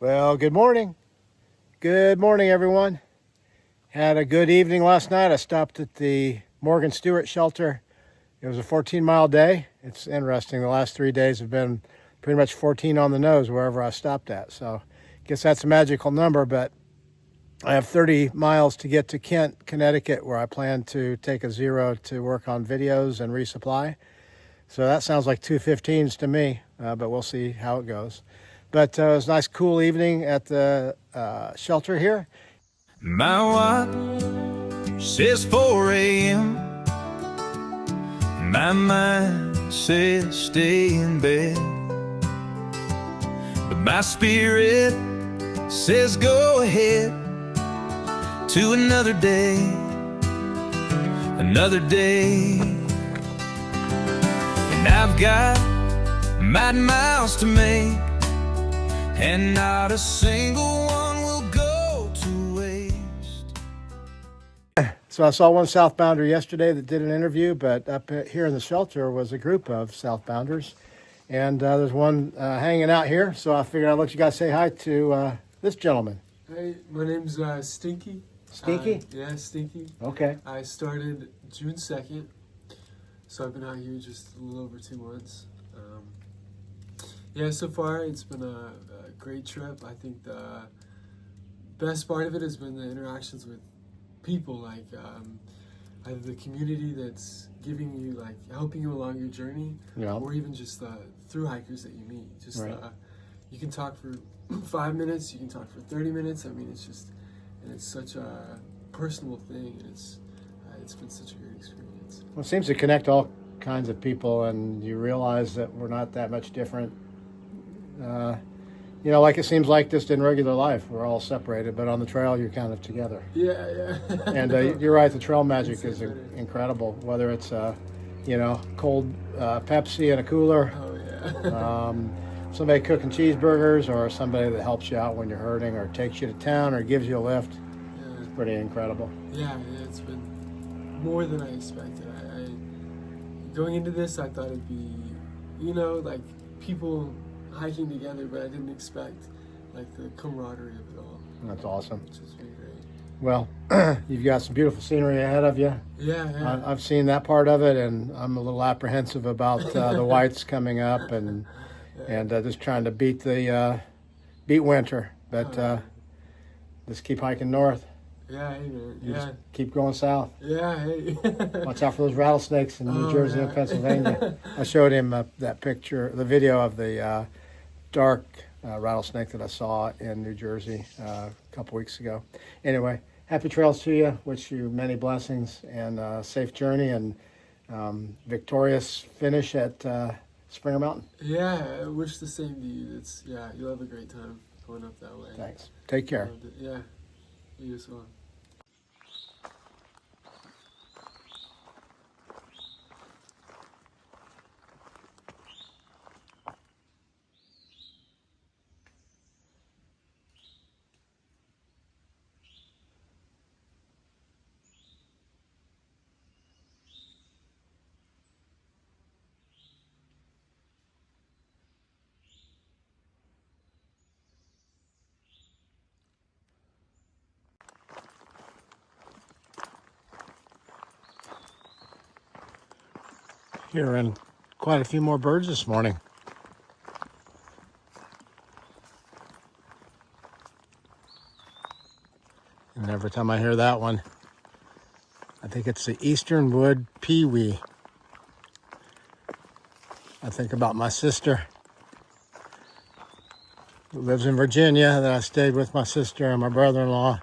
Well, good morning. Good morning, everyone. Had a good evening last night. I stopped at the Morgan Stewart shelter. It was a 14-mile day. It's interesting. The last 3 days have been pretty much 14 on the nose wherever I stopped at. So I guess that's a magical number, but I have 30 miles to get to Kent, Connecticut, where I plan to take a zero to work on videos and resupply. So that sounds like 2:15s to me, but we'll see how it goes. But it was a nice, cool evening at the shelter here. My watch says 4 a.m. My mind says stay in bed, but my spirit says go ahead to another day, another day. And I've got miles to make, and not a single one will go to waste. So I saw one southbounder yesterday that did an interview, but up here in the shelter was a group of southbounders. And there's one hanging out here, so I figured I'd let you guys say hi to this gentleman. Hey, my name's Stinky. Stinky? Yeah, Stinky. Okay. I started June 2nd, so I've been out here just a little over 2 months. Yeah, so far it's been a great trip. I think the best part of it has been the interactions with people, like either the community that's giving you, like, helping you along your journey, Yeah. or even just through hikers that you meet. Just Right. you can talk for 5 minutes, you can talk for 30 minutes. I mean, it's just, and it's such a personal thing, and it's been such a great experience. Well, it seems to connect all kinds of people, and you realize that we're not that much different. Like it seems like just in regular life, we're all separated, but on the trail, you're kind of together. Yeah. And you're right, the trail magic It's is better. incredible, whether it's, cold Pepsi in a cooler, Oh yeah. somebody cooking cheeseburgers, or somebody that helps you out when you're hurting, or takes you to town, or gives you a lift. It's pretty incredible. Yeah, it's been more than I expected. I going into this, I thought it'd be, like people hiking together, but I didn't expect like the camaraderie of it all, That's awesome. which has been great. Well, you've got some beautiful scenery ahead of you. Yeah. I've seen that part of it, and I'm a little apprehensive about the whites coming up, and just trying to beat winter. But just keep hiking north. Yeah, hey man. You Yeah. just keep going south. Yeah, hey. Watch out for those rattlesnakes in New Jersey and Pennsylvania. I showed him the video of the dark rattlesnake that I saw in New Jersey a couple weeks ago. Anyway, happy trails to you. Wish you many blessings and a safe journey and victorious finish at Springer Mountain. Yeah, I wish the same to you. You'll have a great time going up that way. Thanks. Take care. Yeah, you as well. Hearing quite a few more birds this morning. And every time I hear that one, I think it's the eastern wood pewee. I think about my sister who lives in Virginia, that I stayed with my sister and my brother-in-law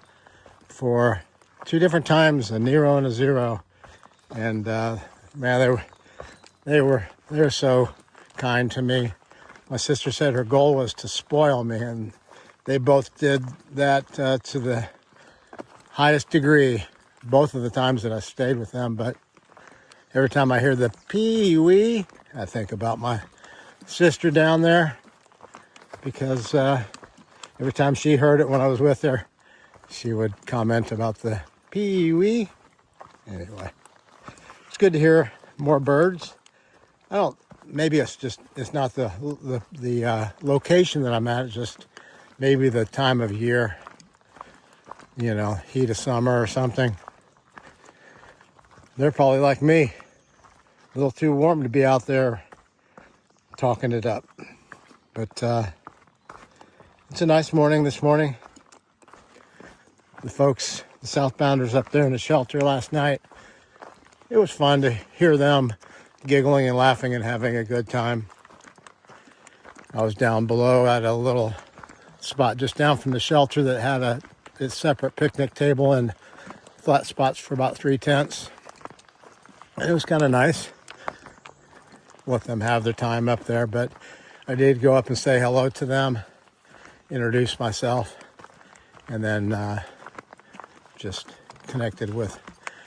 for 2 different times, a Nero and a Zero. And man, they were so kind to me. My sister said her goal was to spoil me, and they both did that to the highest degree, both of the times that I stayed with them. But every time I hear the pee-wee, I think about my sister down there, because every time she heard it when I was with her, she would comment about the pee-wee. Anyway, it's good to hear more birds. Maybe it's not the location that I'm at. It's just maybe the time of year, you know, heat of summer or something. They're probably like me, a little too warm to be out there talking it up. But it's a nice morning this morning. The folks, the southbounders up there in the shelter last night, it was fun to hear them giggling and laughing and having a good time. I was down below at a little spot just down from the shelter that had a separate picnic table and flat spots for about 3 tents. And it was kind of nice. Let them have their time up there, but I did go up and say hello to them, introduce myself, and then just connected with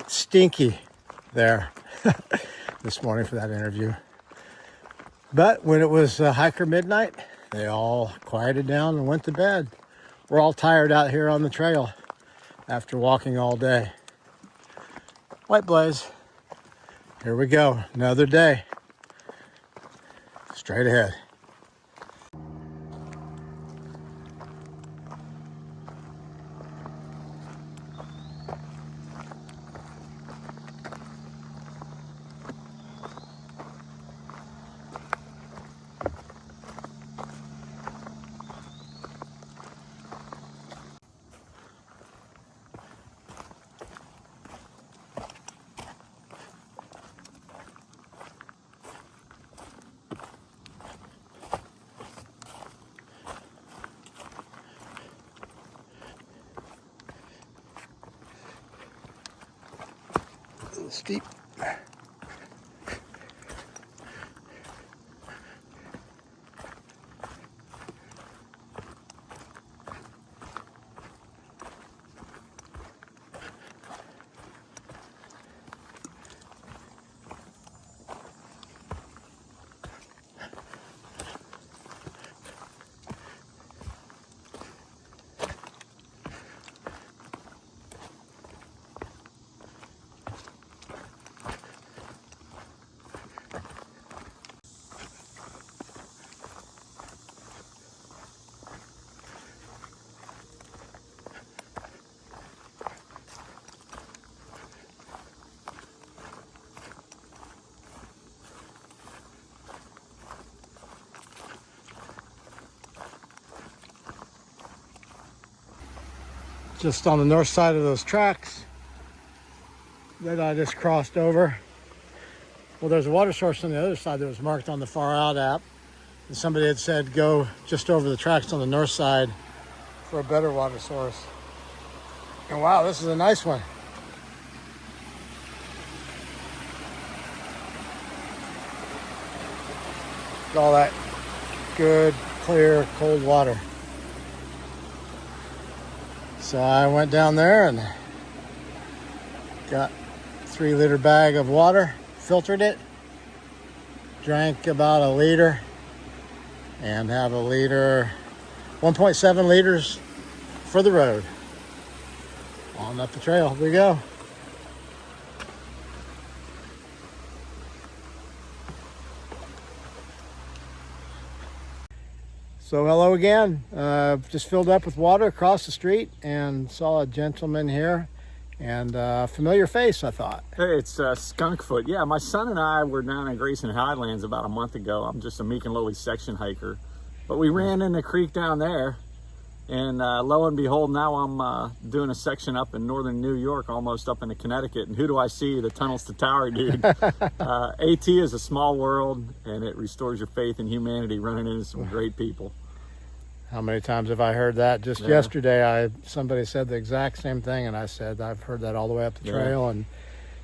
Stinky there this morning for that interview. But when it was hiker midnight, they all quieted down and went to bed. We're all tired out here on the trail after walking all day. White Blaze, here we go, another day, straight ahead. A little steep. Just on the north side of those tracks that I just crossed over. Well, there's a water source on the other side that was marked on the Far Out app. And somebody had said go just over the tracks on the north side for a better water source. And wow, this is a nice one. Look at all that good, clear, cold water. So I went down there and got a 3-liter bag of water, filtered it, drank about a liter, and have a liter, 1.7 liters for the road. On up the trail, here we go. So hello again. Just filled up with water across the street and saw a gentleman here, and familiar face, I thought. Hey, it's Skunkfoot. Yeah, my son and I were down in Grayson Highlands about a month ago. I'm just a meek and lowly section hiker, but we ran in the creek down there, and lo and behold, now I'm doing a section up in northern New York, almost up into Connecticut. And who do I see? The Tunnels to Tower dude. AT is a small world, and it restores your faith in humanity, running into some great people. How many times have I heard that? Just yesterday, somebody said the exact same thing, and I said I've heard that all the way up the trail. And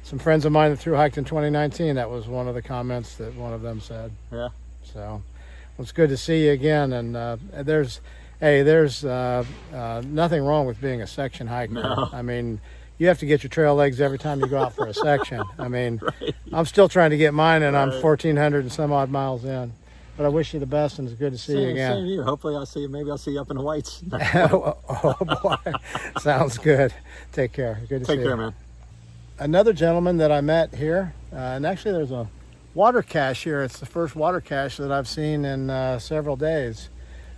some friends of mine that thru hiked in 2019, that was one of the comments that one of them said. Yeah. So well, it's good to see you again. And there's nothing wrong with being a section hiker. No. I mean, you have to get your trail legs every time you go out for a section. I mean, Right. I'm still trying to get mine, and I'm 1,400 and some odd miles in. But I wish you the best, and it's good to see you again. Same to you. Hopefully I'll see you. Maybe I'll see you up in the Whites. Oh boy, sounds good. Take care. Good to see you. Take care, man. Another gentleman that I met here, and actually there's a water cache here. It's the first water cache that I've seen in several days.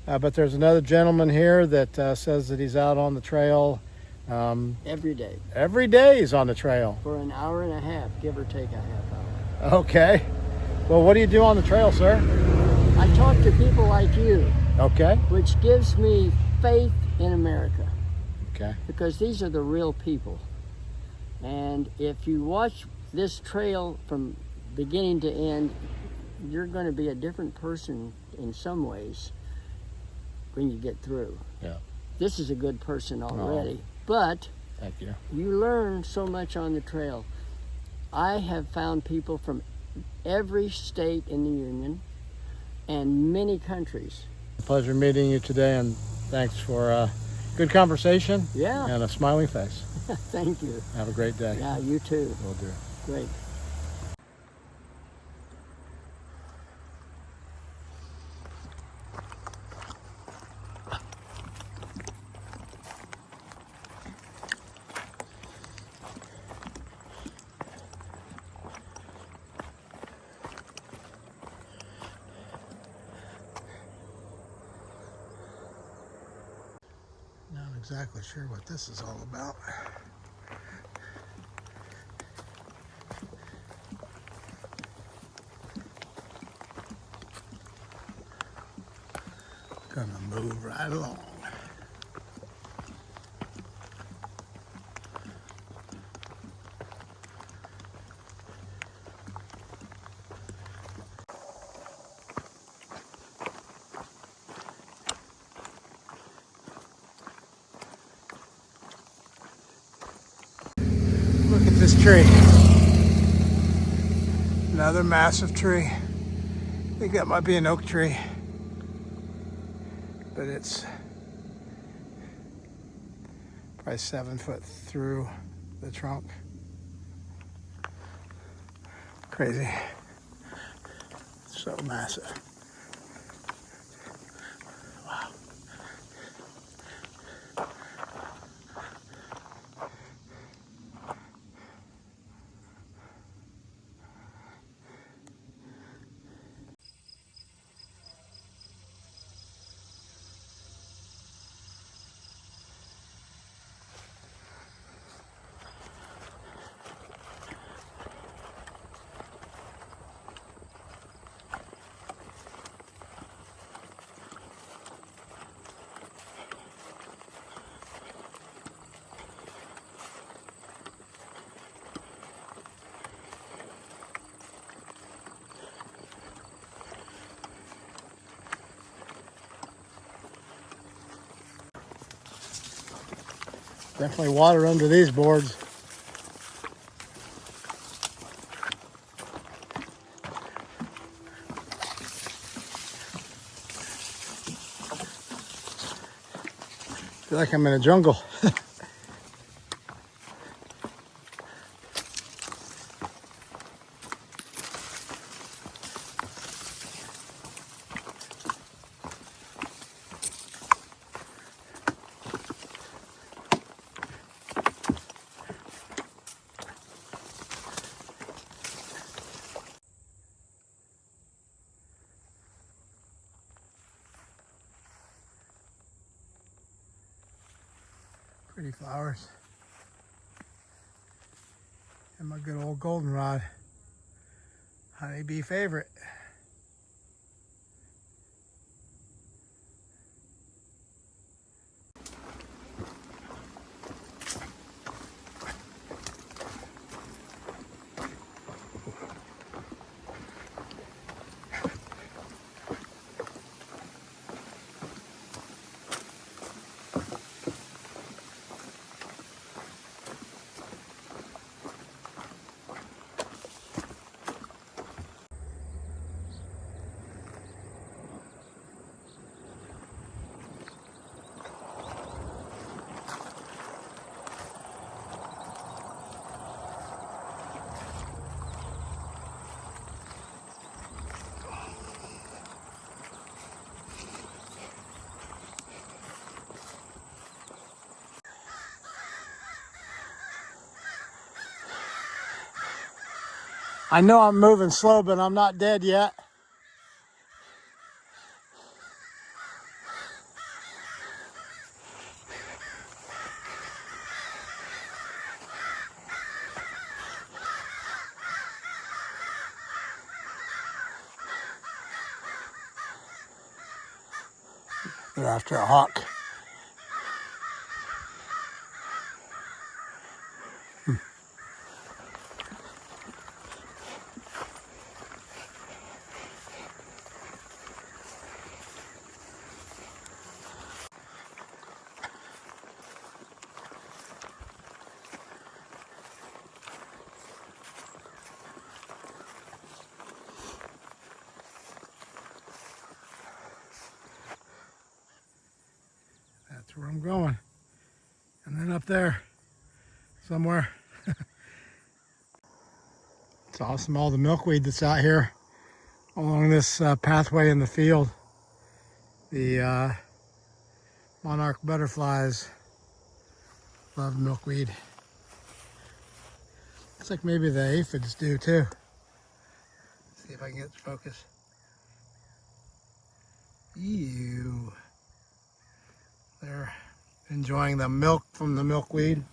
But there's another gentleman here that says that he's out on the trail. Every day Every day he's on the trail. for an hour and a half, give or take a half hour. Okay. Well, what do you do on the trail, sir? I talk to people like you, Okay. which gives me faith in America, Okay. because these are the real people. And if you watch this trail from beginning to end, you're going to be a different person in some ways when you get through. Yeah. This is a good person already, but Thank you. you learn so much on the trail. I have found people from every state in the Union and many countries. Pleasure meeting you today, and thanks for a good conversation Yeah, and a smiling face. thank you. Have a great day. Yeah, you too. Will do. Great. Not exactly sure what this is all about. Gonna move right along. Look at this tree. Another massive tree. I think that might be an oak tree. But it's probably 7 foot through the trunk. Crazy. So massive. Wow. Definitely water under these boards. Feel like I'm in a jungle. Pretty flowers. And my good old goldenrod. Honeybee favorite. I know I'm moving slow, but I'm not dead yet. They're after a hawk. That's where I'm going. And then up there, somewhere. It's awesome, all the milkweed that's out here along this pathway in the field. The monarch butterflies love milkweed. Looks like maybe the aphids do too. See if I can get the focus. Ew. They're enjoying the milk from the milkweed.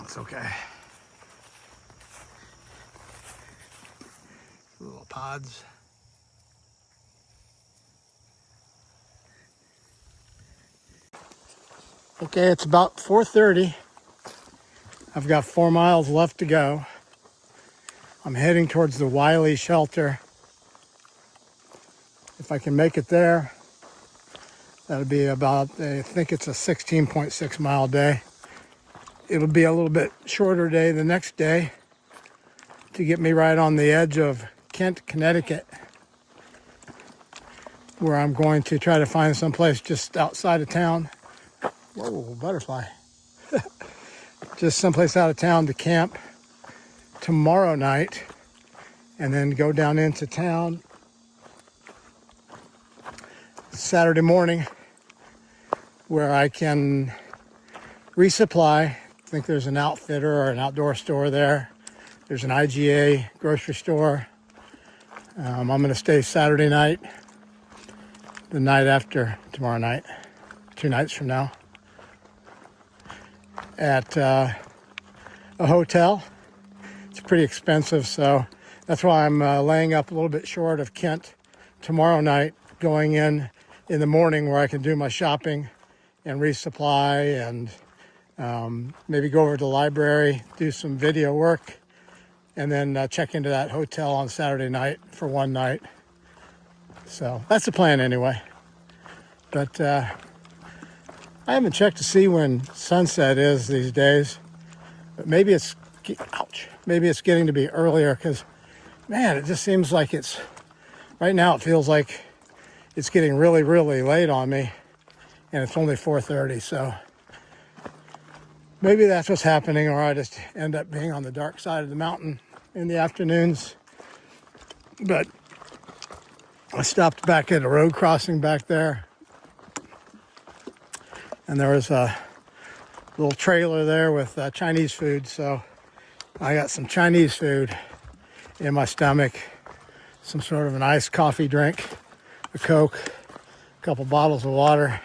It's okay. Little pods. Okay, it's about 4:30. I've got 4 miles left to go. I'm heading towards the Wiley shelter. If I can make it there, that'll be about, I think it's a 16.6 mile day. It'll be a little bit shorter day the next day to get me right on the edge of Kent, Connecticut, where I'm going to try to find someplace just outside of town. Whoa, butterfly. Just someplace out of town to camp tomorrow night and then go down into town Saturday morning where I can resupply. I think there's an outfitter or an outdoor store there. There's an IGA grocery store. I'm going to stay Saturday night, the night after tomorrow night, 2 nights from now, at a hotel. It's pretty expensive, so that's why I'm laying up a little bit short of Kent tomorrow night, going in the morning where I can do my shopping and resupply and maybe go over to the library, do some video work, and then check into that hotel on Saturday night for 1 night. So that's the plan anyway. But I haven't checked to see when sunset is these days, but maybe it's, ouch, maybe it's getting to be earlier because, man, it just seems like it's, right now it feels like it's getting really, really late on me, and it's only 4:30, so maybe that's what's happening, or I just end up being on the dark side of the mountain in the afternoons. But I stopped back at a road crossing back there, and there was a little trailer there with Chinese food, so I got some Chinese food in my stomach, some sort of an iced coffee drink, a Coke, a couple bottles of water,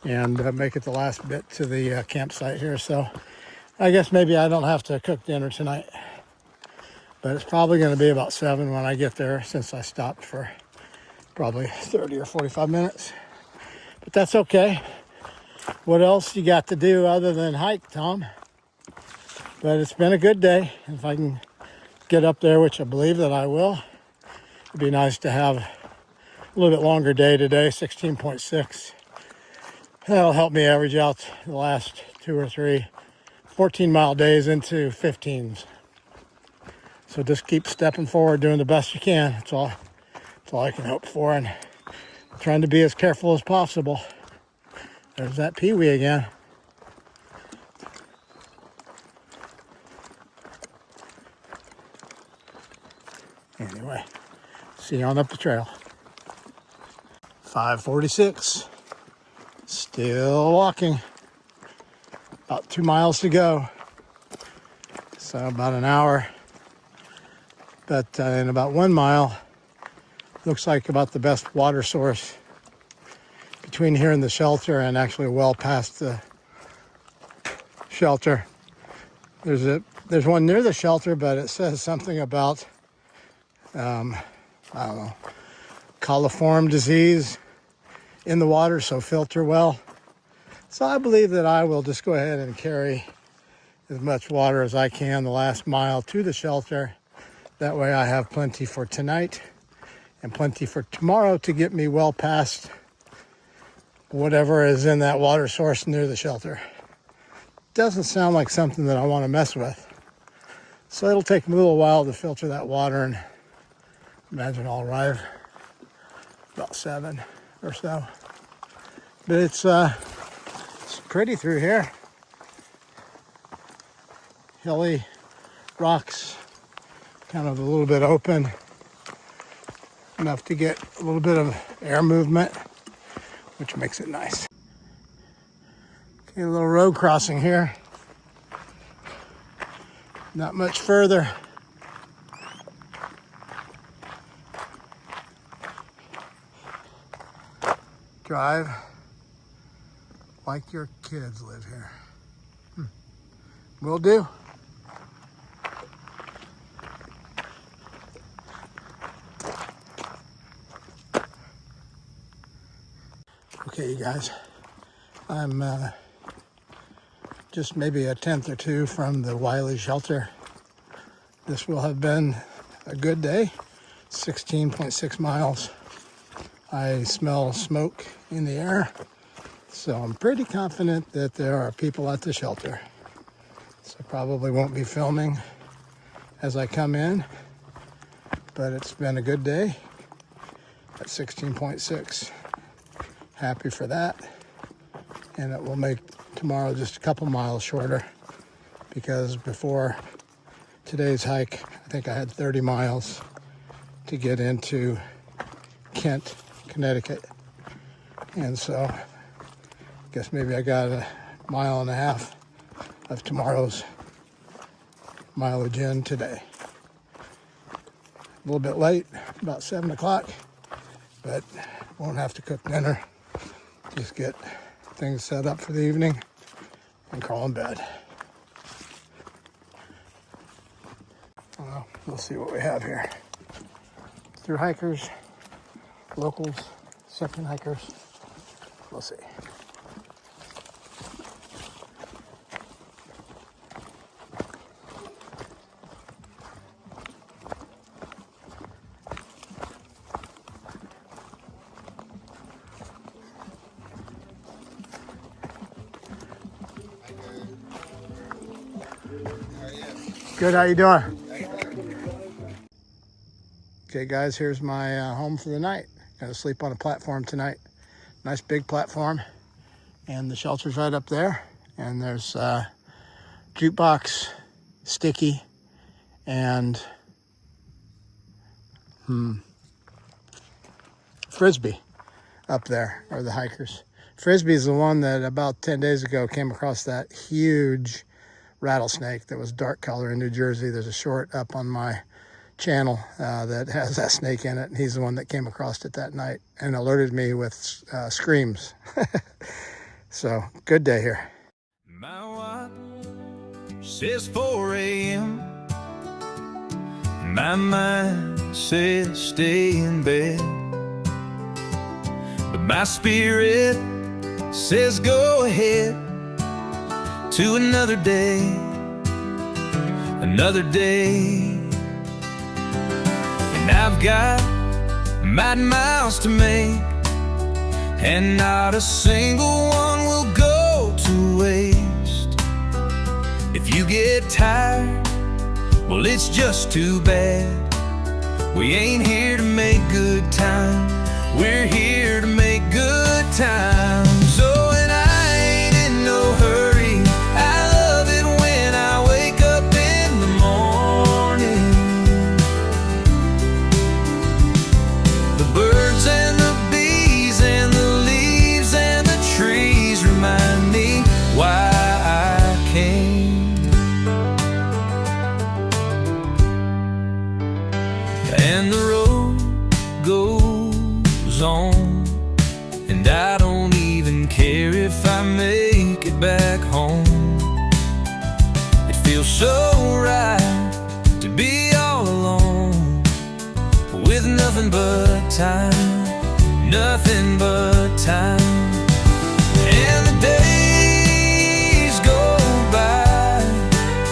and make it the last bit to the campsite here. So I guess maybe I don't have to cook dinner tonight, but it's probably going to be about 7 when I get there, since I stopped for probably 30 or 45 minutes. But that's okay. What else you got to do other than hike, Tom? But it's been a good day. If I can get up there, which I believe that I will, it'd be nice to have a little bit longer day today, 16.6. That'll help me average out the last 2 or 3 14-mile days into 15s. So just keep stepping forward, doing the best you can. That's all I can hope for, and trying to be as careful as possible. There's that peewee again. Anyway, see you on up the trail. 5:46. Still walking. About 2 miles to go. So about an hour. But in about 1 mile, looks like about the best water source between here and the shelter, and actually well past the shelter. There's one near the shelter, but it says something about I don't know, coliform disease in the water, so filter well. So I believe that I will just go ahead and carry as much water as I can the last mile to the shelter. That way I have plenty for tonight and plenty for tomorrow to get me well past whatever is in that water source near the shelter. Doesn't sound like something that I want to mess with. So it'll take me a little while to filter that water, and imagine I'll arrive about 7 or so. But it's pretty through here. Hilly, rocks, kind of a little bit open, enough to get a little bit of air movement, which makes it nice. Okay, a little road crossing here. Not much further. Drive like your kids live here. Will do. Okay, you guys, I'm just maybe a tenth or two from the Wiley shelter. This will have been a good day. 16.6 miles. I smell smoke in the air, so I'm pretty confident that there are people at the shelter. So I probably won't be filming as I come in, but it's been a good day at 16.6. Happy for that, and it will make tomorrow just a couple miles shorter, because before today's hike I think I had 30 miles to get into Kent, Connecticut, and so I guess maybe I got a mile and a half of tomorrow's mileage in today. A little bit late, about 7 o'clock, but won't have to cook dinner. Just get things set up for the evening and crawl in bed. Well, we'll see what we have here. Through hikers, locals, second hikers. We'll see. Good, how you doing? Okay guys, here's my home for the night. Gonna sleep on a platform tonight. Nice big platform. And the shelter's right up there. And there's jukebox, sticky, and frisbee up there, are the hikers. Frisbee is the one that about 10 days ago came across that huge rattlesnake that was dark color in New Jersey. There's a short up on my channel that has that snake in it, and he's the one that came across it that night and alerted me with screams. So good day here. My watch says 4 a.m. My mind says stay in bed, but my spirit says go ahead to another day, another day. And I've got mighty miles to make, and not a single one will go to waste. If you get tired, well, it's just too bad. We ain't here to make good time, we're here to make good time. So and I ain't in no hurry, I love it when I wake up in the morning. The birds and the bees and the leaves and the trees remind me why I came. And the road goes on, and I don't even care if I make it back home. It feels so right to be all alone, with nothing but time, nothing but time. And the days go by,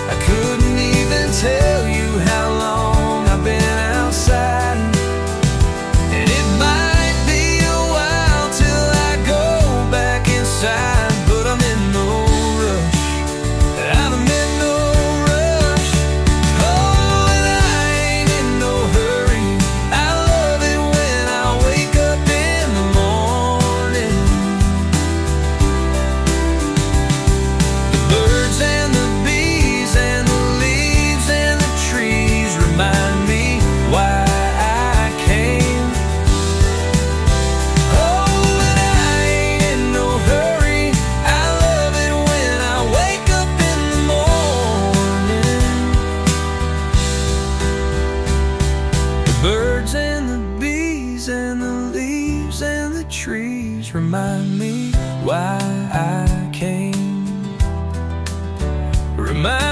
I couldn't even tell you how long I've been outside. And it might be a while till I go back inside, but I'm in no rush, I'm in no rush. Oh, and I ain't in no hurry, I love it when I wake up in the morning. The birds and the bees and the leaves and the trees remind me why I came. Oh, and I ain't in no hurry, I love it when I wake up in the morning. The birds and the bees and the leaves and the trees remind me why I came. Remind